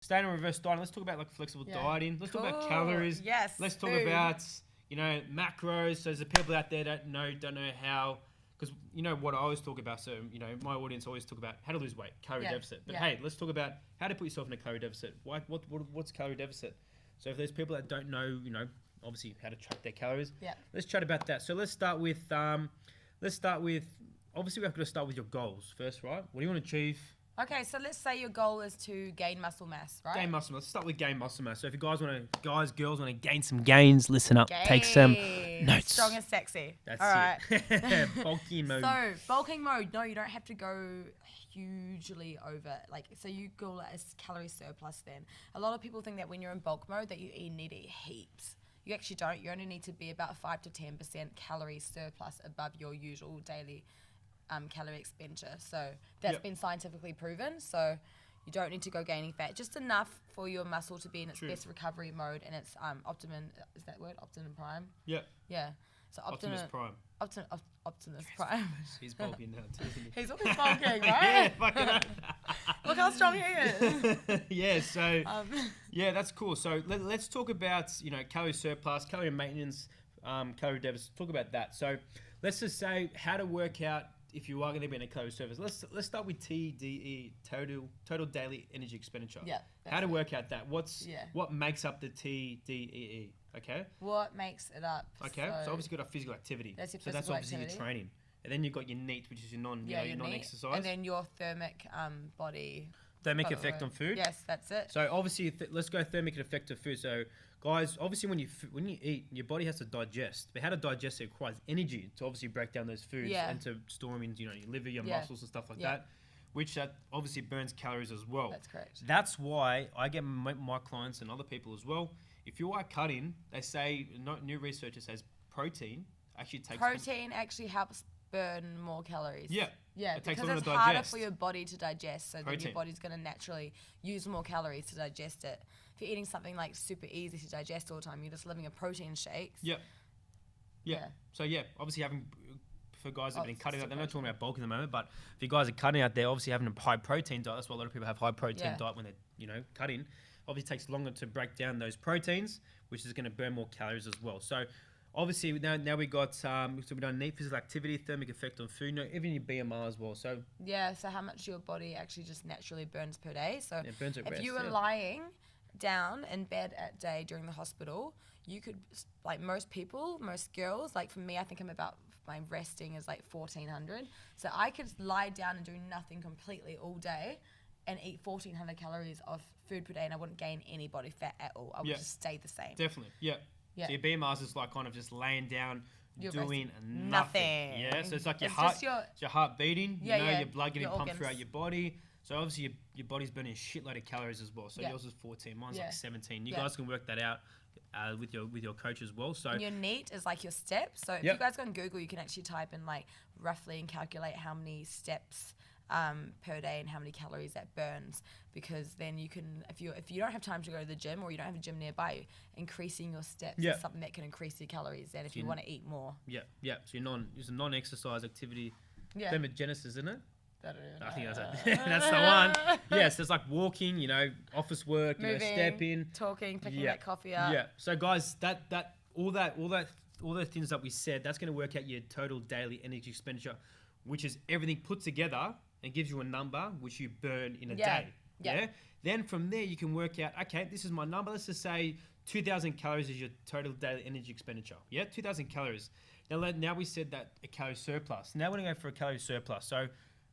staying on reverse dieting, let's talk about like flexible dieting. Let's talk about calories. Yes. Let's talk food. about, macros. So there's the people out there that don't know how, because what I always talk about. So my audience always talk about how to lose weight, calorie deficit. But hey, let's talk about how to put yourself in a calorie deficit. What's calorie deficit? So if there's people that don't know, obviously how to track their calories. Yeah. Let's chat about that. So let's start with obviously we have to start with your goals first, right? What do you want to achieve? Okay, so let's say your goal is to gain muscle mass, right? Gain muscle mass. Let's start with gain muscle mass. So if you girls, want to gain some gains, listen up. Take some notes. Strong and sexy. That's all right. it. Bulky mode. So bulking mode, no, you don't have to go hugely over. So you go as calorie surplus then. A lot of people think that when you're in bulk mode that you need to eat heaps. You actually don't. You only need to be about 5 to 10% calorie surplus above your usual daily calorie expenditure. So that's been scientifically proven. So you don't need to go gaining fat, just enough for your muscle to be in its best recovery mode and its optimum. Is that word optimum prime? Yeah. Yeah. So Optimus Prime. Optimus Prime. He's bulking now too, isn't he? He's always bulking, right? Yeah, fucking hell. Look how strong he is. Yeah, so yeah, that's cool. So let's talk about calorie surplus, calorie maintenance, calorie deficit. Talk about that. So let's just say how to work out if you are going to be in a calorie surplus. Let's start with TDEE, total daily energy expenditure. Yeah. How to work out that? What makes up the TDEE? Okay. What makes it up? Okay. So obviously you've got a physical activity. That's your so that's physical obviously activity. your training. And then you've got your NEAT, which is your non-exercise. And then your thermic body. Thermic effect on food. Yes, that's it. So obviously, let's go thermic effect of food. So guys, obviously when you eat, your body has to digest. But how to digest it requires energy to obviously break down those foods and to store them in your liver, your muscles and stuff like that. Which that obviously burns calories as well. That's correct. That's why I get my clients and other people as well. If you are cutting, they say new research says protein actually actually helps burn more calories. Yeah. Yeah, it takes because longer it's to harder digest. for your body to digest, so then your body's going to naturally use more calories to digest it. If you're eating something like super easy to digest all the time, you're just living a protein shakes. Yeah. So obviously for guys that have been cutting out, they're not talking about bulk at the moment, but if you guys are cutting out there, obviously having a high protein diet, that's why a lot of people have high protein diet when they're cutting. Obviously it takes longer to break down those proteins, which is going to burn more calories as well. So obviously now we got so we done NEAT, physical activity, thermic effect on food, even your BMR as well. So so how much your body actually just naturally burns per day. So it burns at if rest, you were lying down in bed at day during the hospital, you could, like most girls, like for me, I think my resting is like 1400. So I could lie down and do nothing completely all day and eat 1400 calories of food per day, and I wouldn't gain any body fat at all. I would just stay the same. Definitely, yeah. So your BMR is like kind of just laying down, doing nothing. Nothing. Yeah, so it's like your It's your heart beating. Your blood getting your pumped organs. throughout your body. So obviously your body's burning a shitload of calories as well. So yours is 14, mine's like 17. You guys can work that out with your coach as well. So and your NEAT is like your steps. So if you guys go on Google, you can actually type in like roughly and calculate how many steps per day and how many calories that burns, because then you can, if you don't have time to go to the gym or you don't have a gym nearby, increasing your steps is something that can increase your calories. And if you want to eat more, so it's a non-exercise activity, thermogenesis, isn't it? I think that's the one. Yes, it's like walking, office work, moving, stepping, talking, picking that coffee up. Yeah. So guys, all those things that we said, that's going to work out your total daily energy expenditure, which is everything put together and gives you a number which you burn in a day. Yeah. Then from there you can work out, okay, this is my number. Let's just say 2,000 calories is your total daily energy expenditure. Yeah, 2,000 calories. Now we said that a calorie surplus. Now we're going to go for a calorie surplus. So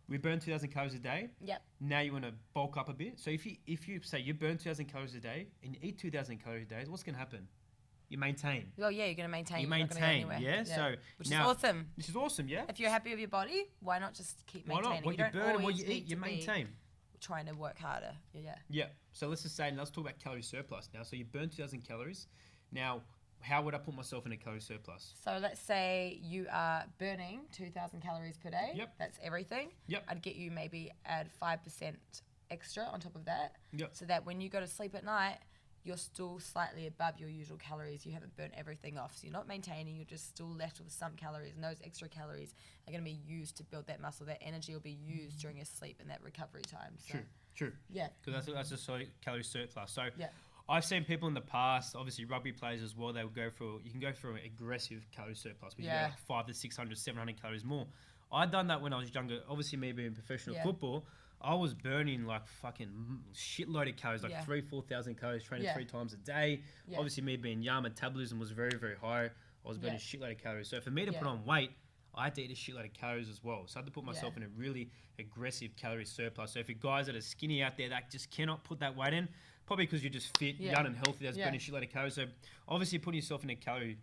we burn 2,000 calories a day. Yep. Now you want to bulk up a bit. So if you say you burn 2,000 calories a day and you eat 2,000 calories a day, what's going to happen? You maintain. Well, yeah, you're going to maintain. You you're not maintain, gonna go anywhere. So which is awesome. This is awesome, yeah. If you're happy with your body, why not just keep maintaining? Why not? What you burn and what you eat, you maintain. Trying to work harder. Yeah. So let's just say, let's talk about calorie surplus now. So you burn 2,000 calories. Now, how would I put myself in a calorie surplus? So let's say you are burning 2,000 calories per day. Yep. That's everything. Yep. I'd get you maybe add 5% extra on top of that. Yep. So that when you go to sleep at night, you're still slightly above your usual calories. You haven't burnt everything off. So you're not maintaining, you're just still left with some calories. And those extra calories are going to be used to build that muscle. That energy will be used during your sleep and that recovery time. So, True. Yeah. Because that's a calorie surplus. So Yeah. I've seen people in the past, obviously rugby players as well, you can go for an aggressive calorie surplus, which is like 500 to 600, 700 calories more. I'd done that when I was younger. Obviously, me being professional football, I was burning like fucking shitload of calories, like 4,000 calories training 3 times a day. Obviously, me being young, metabolism was very, very high. I was burning a shitload of calories. So for me to put on weight, I had to eat a shitload of calories as well. So I had to put myself in a really aggressive calorie surplus. So if you guys that are skinny out there that just cannot put that weight in, probably because you're just fit, young and healthy, that's burning a shitload of calories. So obviously putting yourself in a calorie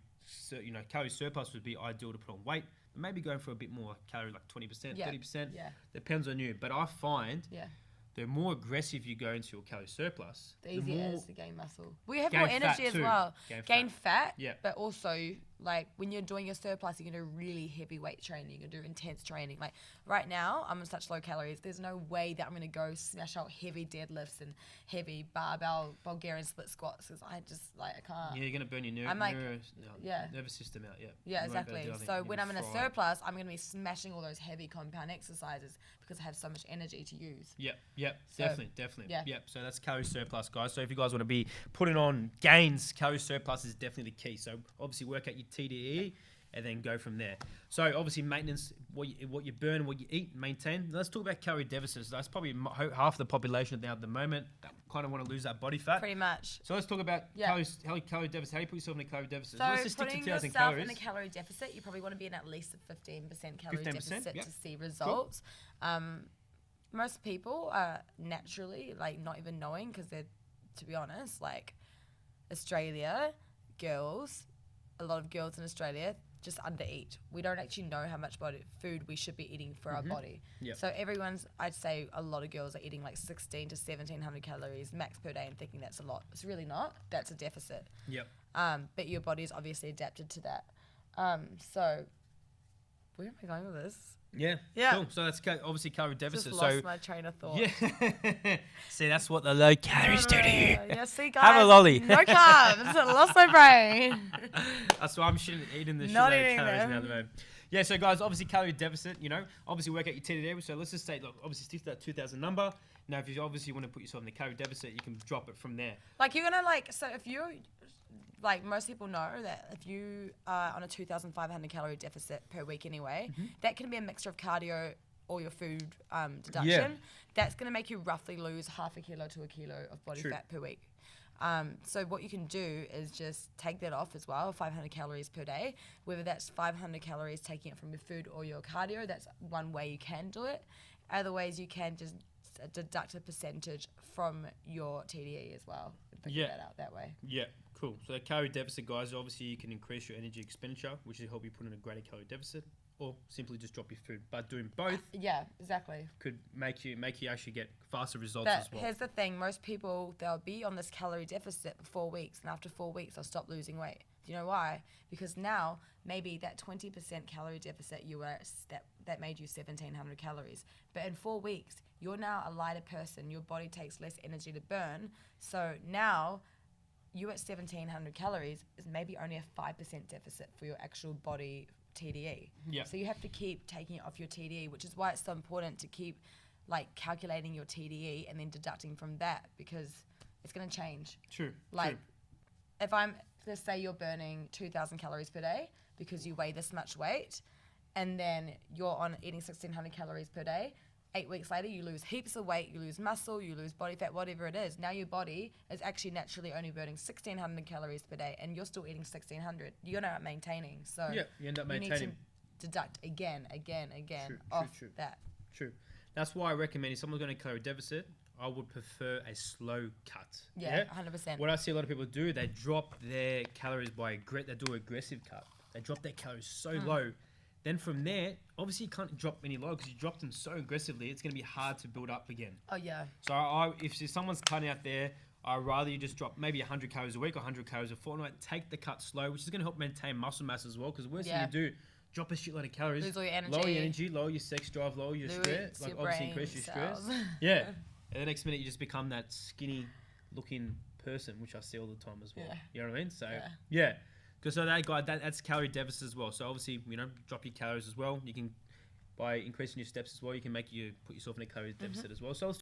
surplus would be ideal to put on weight. But maybe going for a bit more calorie, like 20%, 30%. Yeah. Depends on you. But I find the more aggressive you go into your calorie surplus, the easier it is to gain muscle. We have more energy as well. Gain fat, but also like when you're doing your surplus, you can do really heavy weight training. You can do intense training. Like right now, I'm on such low calories. There's no way that I'm going to go smash out heavy deadlifts and heavy barbell Bulgarian split squats because I can't. Yeah, you're going to burn your nervous system out. Yeah, exactly. So when I'm in a surplus, I'm going to be smashing all those heavy compound exercises because I have so much energy to use. Definitely. So that's calorie surplus, guys. So if you guys want to be putting on gains, calorie surplus is definitely the key. So obviously work out your TDEE and then go from there. So obviously maintenance, what you burn, what you eat, maintain. Let's talk about calorie deficits. That's probably half the population now at the moment that kind of want to lose that body fat. Pretty much. So let's talk about calorie deficit. How do you put yourself in a calorie deficit? So let's just stick to 2,000 yourself calories. in a calorie deficit, you probably want to be in at least a 15% calorie deficit to see results. Cool. Most people are naturally not even knowing because they're, to be honest, Australia girls, a lot of girls in Australia just undereat. We don't actually know how much food we should be eating for our body. So I'd say a lot of girls are eating 16 to 1,700 calories max per day and thinking that's a lot. It's really not. That's a deficit. But your body's obviously adapted to that. So where am I going with this? Yeah. Cool. So that's obviously calorie deficit. Just lost my train of thought. Yeah. See, that's what the low calories do to you. Yeah, see, guys. Have a lolly. No carbs. I lost my brain. That's why I'm eating the Not shitload eating of calories them. now at the moment. Yeah, so guys, obviously calorie deficit, obviously work out your TDEE. So let's just say, look, obviously stick to that 2,000 number. Now, if you obviously want to put yourself in the calorie deficit, you can drop it from there. You're going to so if you most people know that if you are on a 2,500 calorie deficit per week anyway, that can be a mixture of cardio or your food deduction. That's going to make you roughly lose half a kilo to a kilo of body fat per week. So what you can do is just take that off as well, 500 calories per day. Whether that's 500 calories taking it from your food or your cardio, that's one way you can do it. Other ways you can just deduct a percentage from your TDEE as well and figure that out that way. Yeah. Cool. So calorie deficit, guys, obviously you can increase your energy expenditure, which will help you put in a greater calorie deficit, or simply just drop your food. But doing both, exactly, could make you actually get faster results but as well. Here's the thing: most people, they'll be on this calorie deficit for 4 weeks, and after 4 weeks they'll stop losing weight. Do you know why? Because now maybe that 20% calorie deficit you were that made you 1,700 calories, but in 4 weeks you're now a lighter person. Your body takes less energy to burn, so now you at 1,700 calories is maybe only a 5% deficit for your actual body TDEE. So you have to keep taking it off your TDEE, which is why it's so important to keep calculating your TDEE and then deducting from that, because it's going to change. True. If let's say you're burning 2,000 calories per day because you weigh this much weight, and then you're on eating 1,600 calories per day, 8 weeks later, you lose heaps of weight, you lose muscle, you lose body fat, whatever it is. Now your body is actually naturally only burning 1,600 calories per day, and you're still eating 1,600. You're not maintaining. So you end up maintaining. You need to deduct again off that. True. That's why I recommend if someone's going to calorie deficit, I would prefer a slow cut. 100%. What I see a lot of people do, they drop their calories they do an aggressive cut. They drop their calories so low. Then from there, obviously you can't drop any lower because you dropped them so aggressively, it's going to be hard to build up again. Oh, yeah. So if someone's cutting out there, I'd rather you just drop maybe 100 calories a week or 100 calories a fortnight. Take the cut slow, which is going to help maintain muscle mass as well, because the worst thing you do, drop a shitload of calories. Lose all your energy. Lower your energy, lower your sex drive, lower your stress. Obviously increase your stress. And the next minute you just become that skinny looking person, which I see all the time as well. Yeah. You know what I mean? So Yeah. yeah. Because so that guy, that's calorie deficit as well. So obviously, drop your calories as well. You can, by increasing your steps as well, you can put yourself in a calorie deficit as well. So